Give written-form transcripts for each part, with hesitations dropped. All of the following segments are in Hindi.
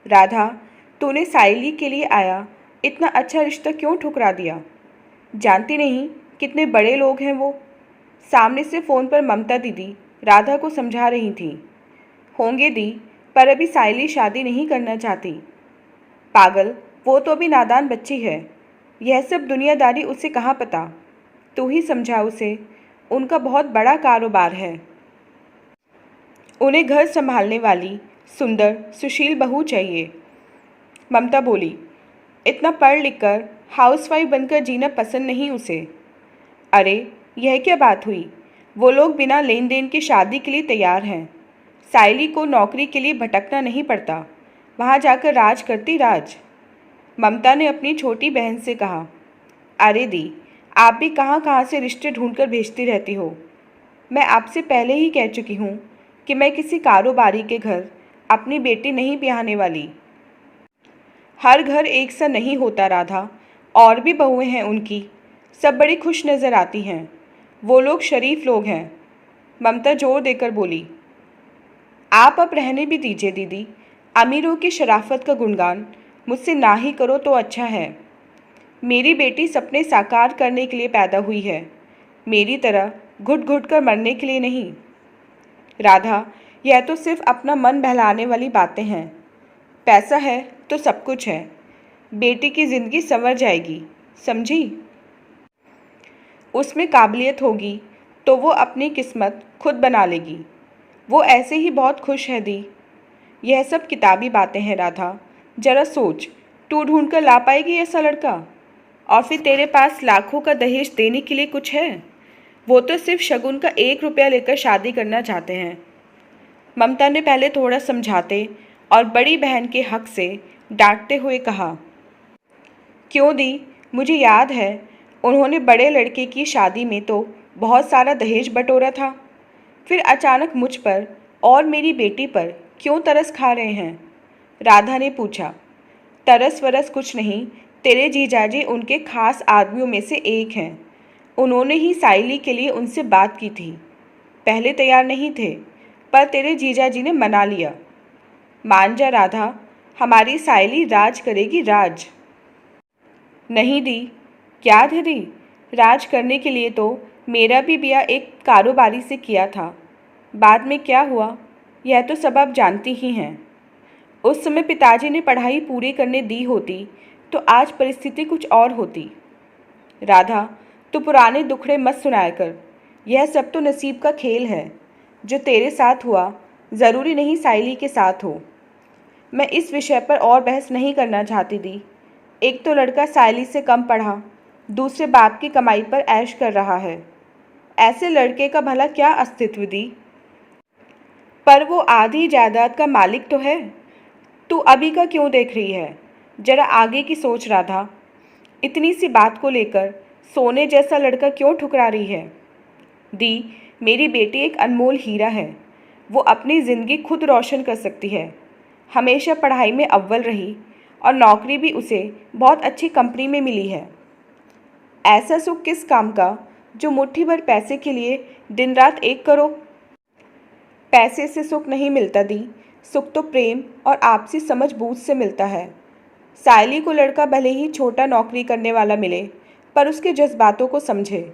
राधा, तूने साइली के लिए आया इतना अच्छा रिश्ता क्यों ठुकरा दिया? जानती नहीं कितने बड़े लोग हैं वो। सामने से फ़ोन पर ममता दीदी राधा को समझा रही थी। होंगे दी, पर अभी साइली शादी नहीं करना चाहती। पागल, वो तो अभी नादान बच्ची है। यह सब दुनियादारी उसे कहाँ पता। तू ही समझा उसे। उनका बहुत बड़ा कारोबार है। उन्हें घर संभालने वाली सुंदर सुशील बहू चाहिए। ममता बोली, इतना पढ़ लिख कर हाउसवाइफ बनकर जीना पसंद नहीं उसे। अरे, यह क्या बात हुई? वो लोग बिना लेन देन के शादी के लिए तैयार हैं। साइली को नौकरी के लिए भटकना नहीं पड़ता। वहाँ जाकर राज करती राज। ममता ने अपनी छोटी बहन से कहा। अरे दी, आप भी कहाँ कहाँ से रिश्ते ढूंढकर भेजती रहती हो। मैं आपसे पहले ही कह चुकी हूँ कि मैं किसी कारोबारी के घर अपनी बेटी नहीं ब्याहने वाली। हर घर एक सा नहीं होता राधा। और भी बहुएं हैं उनकी, सब बड़ी खुश नज़र आती हैं। वो लोग शरीफ लोग हैं। ममता जोर देकर बोली। आप अब रहने भी दीजिए दीदी। अमीरों की शराफत का गुणगान मुझसे ना ही करो तो अच्छा है। मेरी बेटी सपने साकार करने के लिए पैदा हुई है, मेरी तरह घुट घुट कर मरने के लिए नहीं। राधा, यह तो सिर्फ अपना मन बहलाने वाली बातें हैं। पैसा है तो सब कुछ है। बेटी की ज़िंदगी संवर जाएगी, समझी? उसमें काबिलियत होगी तो वो अपनी किस्मत खुद बना लेगी। वो ऐसे ही बहुत खुश है दी। यह सब किताबी बातें हैं राधा। जरा सोच, तू ढूंढ कर ला पाएगी ऐसा लड़का? और फिर तेरे पास लाखों का दहेज देने के लिए कुछ है? वो तो सिर्फ शगुन का 1 रुपया लेकर शादी करना चाहते हैं। ममता ने पहले थोड़ा समझाते और बड़ी बहन के हक से डांटते हुए कहा। क्यों दी, मुझे याद है उन्होंने बड़े लड़के की शादी में तो बहुत सारा दहेज बटोरा था। फिर अचानक मुझ पर और मेरी बेटी पर क्यों तरस खा रहे हैं? राधा ने पूछा। तरस वरस कुछ नहीं, तेरे जीजाजी उनके खास आदमियों में से एक हैं। उन्होंने ही साइली के लिए उनसे बात की थी। पहले तैयार नहीं थे, पर तेरे जीजाजी ने मना लिया। मान जा राधा, हमारी साइली राज करेगी राज। नहीं दी, क्या थे दी? राज करने के लिए तो मेरा भी ब्याह एक कारोबारी से किया था। बाद में क्या हुआ यह तो सब आप जानती ही हैं। उस समय पिताजी ने पढ़ाई पूरी करने दी होती तो आज परिस्थिति कुछ और होती। राधा, तू पुराने दुखड़े मत सुनाया कर। यह सब तो नसीब का खेल है। जो तेरे साथ हुआ ज़रूरी नहीं साइली के साथ हो। मैं इस विषय पर और बहस नहीं करना चाहती दी। एक तो लड़का साइली से कम पढ़ा, दूसरे बाप की कमाई पर ऐश कर रहा है। ऐसे लड़के का भला क्या अस्तित्व दी? पर वो आधी जायदाद का मालिक तो है। तू अभी का क्यों देख रही है? जरा आगे की सोच राधा। इतनी सी बात को लेकर सोने जैसा लड़का क्यों ठुकरा रही है? दी, मेरी बेटी एक अनमोल हीरा है। वो अपनी ज़िंदगी खुद रोशन कर सकती है। हमेशा पढ़ाई में अव्वल रही और नौकरी भी उसे बहुत अच्छी कंपनी में मिली है। ऐसा सुख किस काम का जो मुट्ठी भर पैसे के लिए दिन रात एक करो? पैसे से सुख नहीं मिलता दी। सुख तो प्रेम और आपसी समझ बूझ से मिलता है। साइली को लड़का भले ही छोटा नौकरी करने वाला मिले, पर उसके जज्बातों को समझे।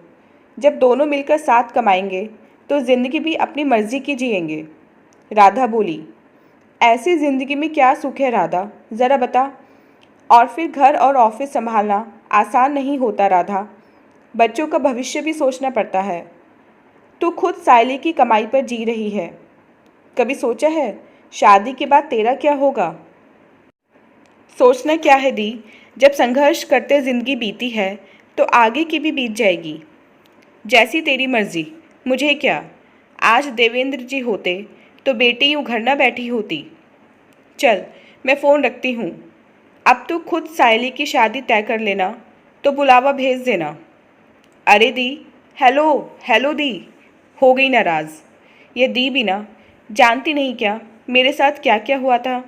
जब दोनों मिलकर साथ कमाएंगे तो ज़िंदगी भी अपनी मर्जी की जिएंगे। राधा बोली। ऐसी ज़िंदगी में क्या सुख है राधा, ज़रा बता। और फिर घर और ऑफिस संभालना आसान नहीं होता राधा। बच्चों का भविष्य भी सोचना पड़ता है। तू खुद साइली की कमाई पर जी रही है। कभी सोचा है शादी के बाद तेरा क्या होगा? सोचना क्या है दी, जब संघर्ष करते ज़िंदगी बीती है तो आगे की भी बीत जाएगी। जैसी तेरी मर्जी, मुझे क्या। आज देवेंद्र जी होते तो बेटी यूँ घर ना बैठी होती। चल, मैं फ़ोन रखती हूँ। अब तू खुद साइली की शादी तय कर लेना तो बुलावा भेज देना। अरे दी, हेलो हेलो दी। हो गई नाराज़। ये दी भी ना, जानती नहीं क्या मेरे साथ क्या क्या हुआ था।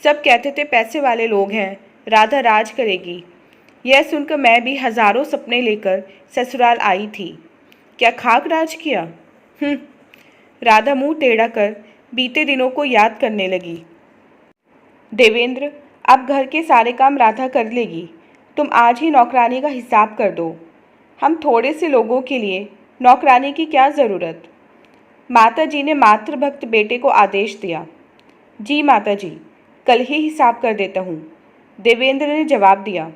सब कहते थे पैसे वाले लोग हैं, राधा राज करेगी। यह सुनकर मैं भी हज़ारों सपने लेकर ससुराल आई थी। क्या खाक राज किया? राधा मुंह टेढ़ा कर बीते दिनों को याद करने लगी। देवेंद्र, अब घर के सारे काम राधा कर लेगी। तुम आज ही नौकरानी का हिसाब कर दो। हम थोड़े से लोगों के लिए नौकरानी की क्या ज़रूरत। माता जी ने मातृभक्त बेटे को आदेश दिया। जी माता जी, कल ही हिसाब कर देता हूँ, देवेंद्र ने जवाब दिया।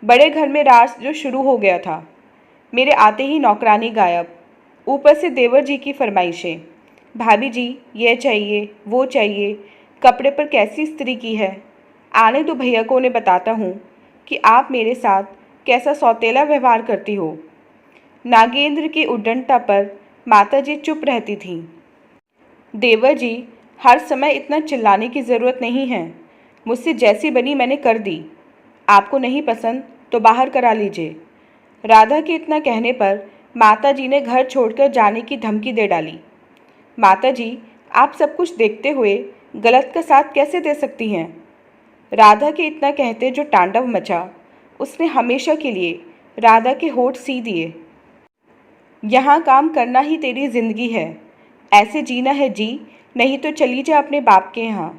बड़े घर में राज जो शुरू हो गया था। मेरे आते ही नौकरानी गायब, ऊपर से देवर जी की फरमाइशें। भाभी जी, ये चाहिए वो चाहिए, कपड़े पर कैसी इस्त्री की है। आने तो भैया को उन्हें बताता हूँ कि आप मेरे साथ कैसा सौतेला व्यवहार करती हो। नागेंद्र की उद्दंडता पर माताजी चुप रहती थीं। देवर जी, हर समय इतना चिल्लाने की ज़रूरत नहीं है। मुझसे जैसी बनी मैंने कर दी। आपको नहीं पसंद तो बाहर करा लीजिए। राधा के इतना कहने पर माताजी ने घर छोड़कर जाने की धमकी दे डाली। माताजी, आप सब कुछ देखते हुए गलत का साथ कैसे दे सकती हैं। राधा के इतना कहते जो तांडव मचा, उसने हमेशा के लिए राधा के होठ सी दिए। यहाँ काम करना ही तेरी जिंदगी है, ऐसे जीना है जी, नहीं तो चली जा अपने बाप के यहाँ।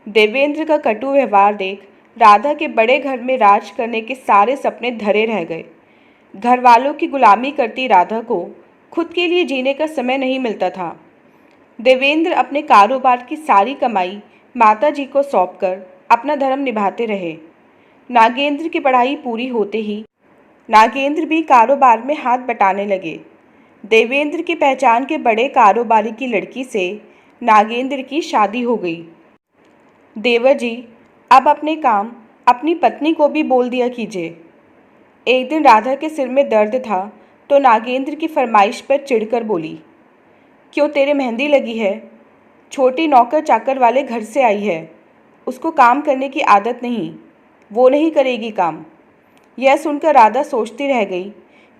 देवेंद्र का कटु व्यवहार देख राधा के बड़े घर में राज करने के सारे सपने धरे रह गए। घर वालों की गुलामी करती राधा को खुद के लिए जीने का समय नहीं मिलता था। देवेंद्र अपने कारोबार की सारी कमाई माता जी को सौंपकर अपना धर्म निभाते रहे। नागेंद्र की पढ़ाई पूरी होते ही नागेंद्र भी कारोबार में हाथ बटाने लगे। देवेंद्र की पहचान के बड़े कारोबारी की लड़की से नागेंद्र की शादी हो गई। देवर जी, अब अपने काम अपनी पत्नी को भी बोल दिया कीजिए। एक दिन राधा के सिर में दर्द था तो नागेंद्र की फरमाइश पर चिढ़कर बोली, क्यों तेरे मेहंदी लगी है। छोटी नौकर चाकर वाले घर से आई है, उसको काम करने की आदत नहीं, वो नहीं करेगी काम। यह सुनकर राधा सोचती रह गई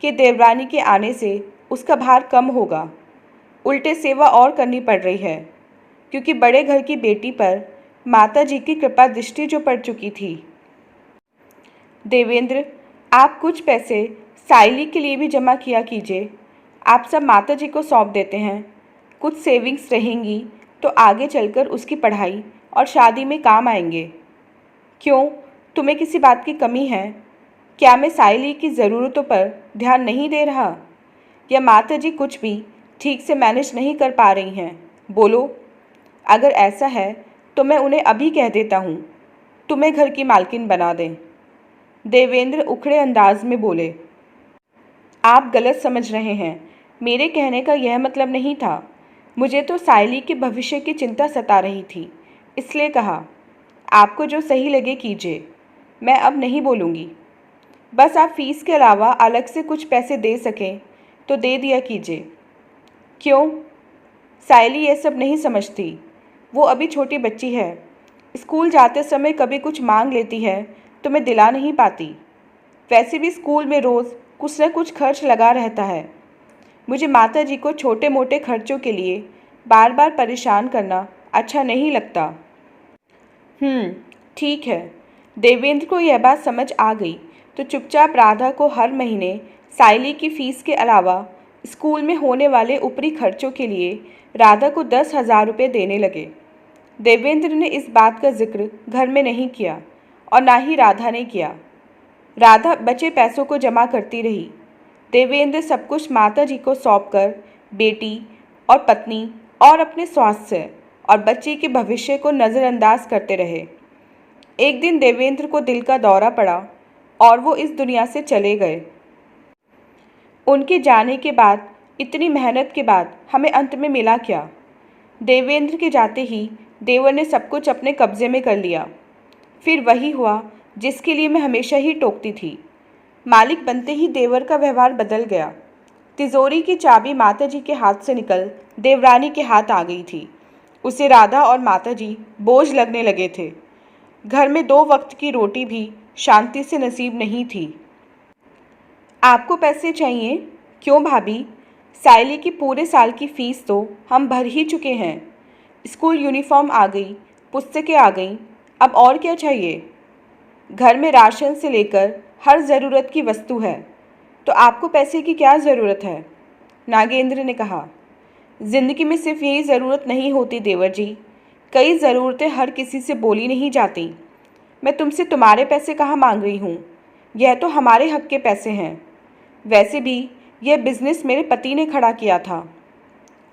कि देवरानी के आने से उसका भार कम होगा। उल्टे सेवा और करनी पड़ रही है, क्योंकि बड़े घर की बेटी पर माता जी की कृपा दृष्टि जो पड़ चुकी थी। देवेंद्र, आप कुछ पैसे साइली के लिए भी जमा किया कीजिए। आप सब माता जी को सौंप देते हैं। कुछ सेविंग्स रहेंगी तो आगे चलकर उसकी पढ़ाई और शादी में काम आएंगे। क्यों, तुम्हें किसी बात की कमी है क्या। मैं साइली की ज़रूरतों पर ध्यान नहीं दे रहा, या माता जी कुछ भी ठीक से मैनेज नहीं कर पा रही हैं। बोलो, अगर ऐसा है तो मैं उन्हें अभी कह देता हूँ तुम्हें घर की मालकिन बना दें। देवेंद्र उखड़े अंदाज में बोले, आप गलत समझ रहे हैं। मेरे कहने का यह मतलब नहीं था। मुझे तो साइली के भविष्य की चिंता सता रही थी, इसलिए कहा। आपको जो सही लगे कीजिए, मैं अब नहीं बोलूँगी। बस आप फीस के अलावा अलग से कुछ पैसे दे सकें तो दे दिया कीजिए। क्यों, साइली ये सब नहीं समझती। वो अभी छोटी बच्ची है। स्कूल जाते समय कभी कुछ मांग लेती है तो मैं दिला नहीं पाती। वैसे भी स्कूल में रोज़ कुछ न कुछ खर्च लगा रहता है। मुझे माता जी को छोटे मोटे खर्चों के लिए बार बार परेशान करना अच्छा नहीं लगता। ठीक है। देवेंद्र को यह बात समझ आ गई तो चुपचाप राधा को हर महीने साइली की फ़ीस के अलावा स्कूल में होने वाले ऊपरी खर्चों के लिए राधा को 10,000 रुपये देने लगे। देवेंद्र ने इस बात का जिक्र घर में नहीं किया और ना ही राधा ने किया। राधा बचे पैसों को जमा करती रही। देवेंद्र सब कुछ माता जी को सौंपकर बेटी और पत्नी और अपने स्वास्थ्य और बच्चे के भविष्य को नज़रअंदाज करते रहे। एक दिन देवेंद्र को दिल का दौरा पड़ा और वो इस दुनिया से चले गए। उनके जाने के बाद, इतनी मेहनत के बाद हमें अंत में मिला क्या। देवेंद्र के जाते ही देवर ने सब कुछ अपने कब्जे में कर लिया। फिर वही हुआ जिसके लिए मैं हमेशा ही टोकती थी। मालिक बनते ही देवर का व्यवहार बदल गया। तिजोरी की चाबी माताजी के हाथ से निकल देवरानी के हाथ आ गई थी। उसे राधा और माताजी बोझ लगने लगे थे। घर में 2 वक्त की रोटी भी शांति से नसीब नहीं थी। आपको पैसे चाहिए? क्यों भाभी, साइली की पूरे साल की फ़ीस तो हम भर ही चुके हैं। स्कूल यूनिफॉर्म आ गई, पुस्तकें आ गईं, अब और क्या चाहिए। घर में राशन से लेकर हर ज़रूरत की वस्तु है, तो आपको पैसे की क्या ज़रूरत है। नागेंद्र ने कहा, ज़िंदगी में सिर्फ यही ज़रूरत नहीं होती देवर जी, कई ज़रूरतें हर किसी से बोली नहीं जाती। मैं तुमसे तुम्हारे पैसे कहाँ मांग रही हूँ, यह तो हमारे हक के पैसे हैं। वैसे भी यह बिजनेस मेरे पति ने खड़ा किया था।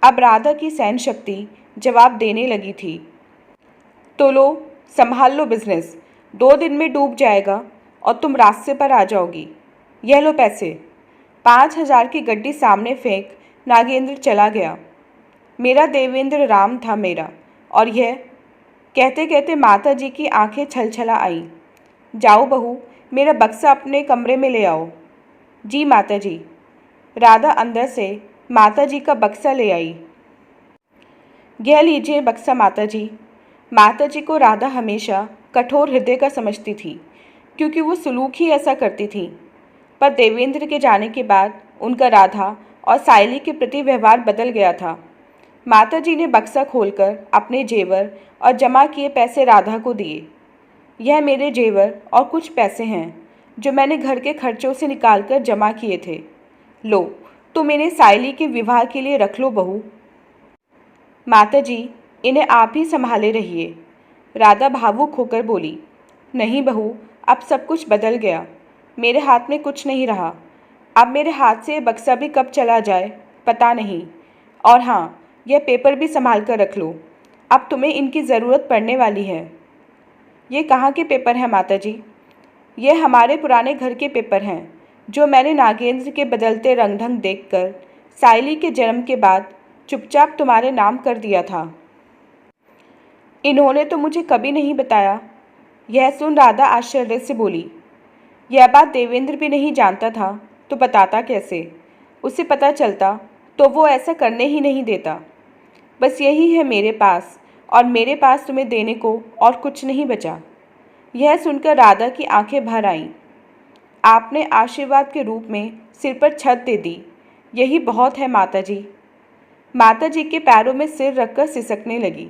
अब राधा की सहन शक्ति जवाब देने लगी थी। तो लो, संभाल लो बिजनेस, 2 दिन में डूब जाएगा और तुम रास्ते पर आ जाओगी। यह लो पैसे। 5,000 की गड्डी सामने फेंक नागेंद्र चला गया। मेरा देवेंद्र राम था मेरा, और यह कहते कहते माता जी की आंखें छलछला आईं। जाओ बहू, मेरा बक्सा अपने कमरे में ले आओ। जी माता जी। राधा अंदर से माता जी का बक्सा ले आई। यह लीजिए बक्सा माता जी। माता जी को राधा हमेशा कठोर हृदय का समझती थी, क्योंकि वो सलूक ही ऐसा करती थी। पर देवेंद्र के जाने के बाद उनका राधा और सायली के प्रति व्यवहार बदल गया था। माता जी ने बक्सा खोलकर अपने जेवर और जमा किए पैसे राधा को दिए। यह मेरे जेवर और कुछ पैसे हैं जो मैंने घर के खर्चों से निकालकर जमा किए थे। लो, तुम इन्हें सायली के विवाह के लिए रख लो बहू। माता जी, इन्हें आप ही संभाले रहिए। राधा भावुक होकर बोली। नहीं बहू, अब सब कुछ बदल गया। मेरे हाथ में कुछ नहीं रहा। अब मेरे हाथ से ये बक्सा भी कब चला जाए पता नहीं। और हाँ, यह पेपर भी संभाल कर रख लो, अब तुम्हें इनकी ज़रूरत पड़ने वाली है। ये कहाँ के पेपर हैं माता जी? ये हमारे पुराने घर के पेपर हैं, जो मैंने नागेंद्र के बदलते रंग ढंग देखकर सायली के जन्म के बाद चुपचाप तुम्हारे नाम कर दिया था। इन्होंने तो मुझे कभी नहीं बताया। यह सुन राधा आश्चर्य से बोली। यह बात देवेंद्र भी नहीं जानता था तो बताता कैसे? उसे पता चलता तो वो ऐसा करने ही नहीं देता। बस यही है मेरे पास, और मेरे पास तुम्हें देने को और कुछ नहीं बचा। यह सुनकर राधा की आंखें भर आईं। आपने आशीर्वाद के रूप में सिर पर छत दे दी, यही बहुत है माता जी। माता जी के पैरों में सिर रखकर सिसकने लगी।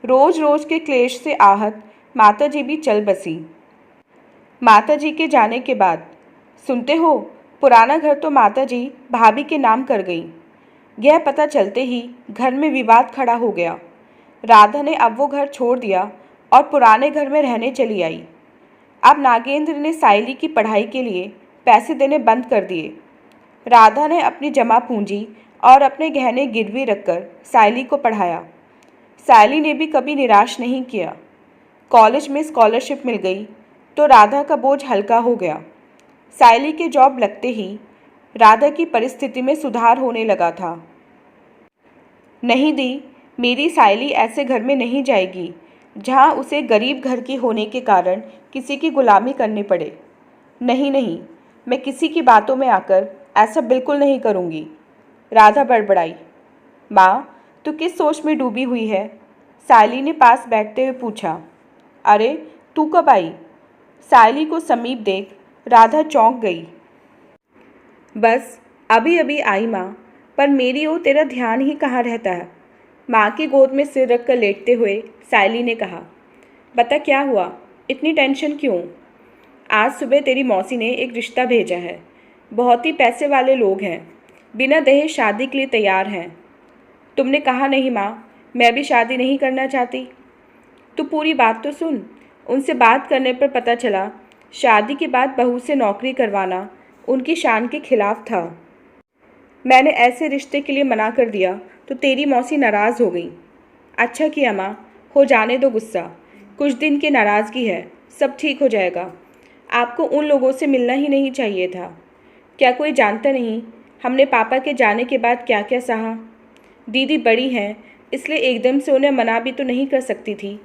रोज रोज के क्लेश से आहत माता जी भी चल बसी। माता जी के जाने के बाद, सुनते हो, पुराना घर तो माता जी भाभी के नाम कर गई। यह पता चलते ही घर में विवाद खड़ा हो गया। राधा ने अब वो घर छोड़ दिया और पुराने घर में रहने चली आई। अब नागेंद्र ने सायली की पढ़ाई के लिए पैसे देने बंद कर दिए। राधा ने अपनी जमा पूंजी और अपने गहने गिरवी रखकर सायली को पढ़ाया। सायली ने भी कभी निराश नहीं किया। कॉलेज में स्कॉलरशिप मिल गई तो राधा का बोझ हल्का हो गया। सायली के जॉब लगते ही राधा की परिस्थिति में सुधार होने लगा था। नहीं दी, मेरी सायली ऐसे घर में नहीं जाएगी जहाँ उसे गरीब घर की होने के कारण किसी की गुलामी करनी पड़े। नहीं नहीं, मैं किसी की बातों में आकर ऐसा बिल्कुल नहीं करूँगी। राधा बड़बड़ाई। माँ, तू किस सोच में डूबी हुई है? सायली ने पास बैठते हुए पूछा। अरे, तू कब आई? सायली को समीप देख राधा चौंक गई। बस अभी अभी आई माँ, पर मेरी ओर तेरा ध्यान ही कहाँ रहता है। माँ की गोद में सिर रखकर लेटते हुए सायली ने कहा। बता क्या हुआ, इतनी टेंशन क्यों? आज सुबह तेरी मौसी ने एक रिश्ता भेजा है। बहुत ही पैसे वाले लोग हैं, बिना दहेज शादी के लिए तैयार हैं। तुमने कहा नहीं माँ, मैं भी शादी नहीं करना चाहती। तू पूरी बात तो सुन। उनसे बात करने पर पता चला शादी के बाद बहू से नौकरी करवाना उनकी शान के खिलाफ था। मैंने ऐसे रिश्ते के लिए मना कर दिया तो तेरी मौसी नाराज़ हो गई। अच्छा किया माँ, हो जाने दो गुस्सा। कुछ दिन की नाराज़गी है, सब ठीक हो जाएगा। आपको उन लोगों से मिलना ही नहीं चाहिए था। क्या कोई जानता नहीं हमने पापा के जाने के बाद क्या क्या सहा। दीदी बड़ी हैं, इसलिए एकदम से उन्हें मना भी तो नहीं कर सकती थी।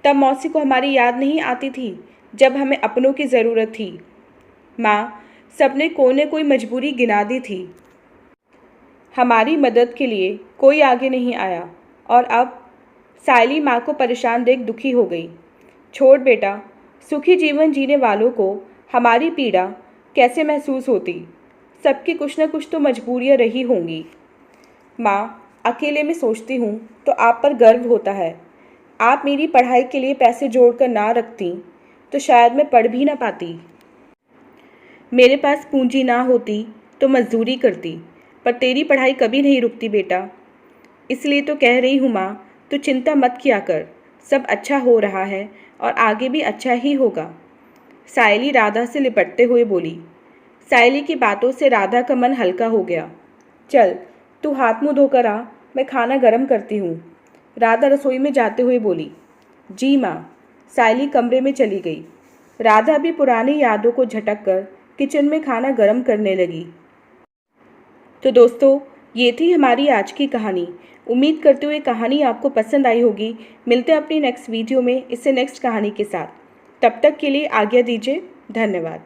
तब मौसी को हमारी याद नहीं आती थी जब हमें अपनों की ज़रूरत थी। माँ, सबने कोई न कोई मजबूरी गिना दी थी। हमारी मदद के लिए कोई आगे नहीं आया, और अब सायली माँ को परेशान देख दुखी हो गई। छोड़ बेटा, सुखी जीवन जीने वालों को हमारी पीड़ा कैसे महसूस होती। सबकी कुछ न कुछ तो मजबूरियाँ रही होंगी। माँ, अकेले में सोचती हूँ तो आप पर गर्व होता है। आप मेरी पढ़ाई के लिए पैसे जोड़कर ना रखती तो शायद मैं पढ़ भी ना पाती। मेरे पास पूंजी ना होती तो मजदूरी करती, पर तेरी पढ़ाई कभी नहीं रुकती बेटा। इसलिए तो कह रही हूँ माँ, तो चिंता मत किया कर, सब अच्छा हो रहा है और आगे भी अच्छा ही होगा। सायली राधा से लिपटते हुए बोली। सायली की बातों से राधा का मन हल्का हो गया। चल, तू हाथ मुंह धोकर आ, मैं खाना गर्म करती हूँ, राधा रसोई में जाते हुए बोली। जी माँ। सायली कमरे में चली गई। राधा भी पुरानी यादों को झटक कर किचन में खाना गर्म करने लगी। तो दोस्तों, ये थी हमारी आज की कहानी। उम्मीद करते हुए कहानी आपको पसंद आई होगी। मिलते हैं अपनी नेक्स्ट वीडियो में इससे नेक्स्ट कहानी के साथ। तब तक के लिए आज्ञा दीजिए। धन्यवाद।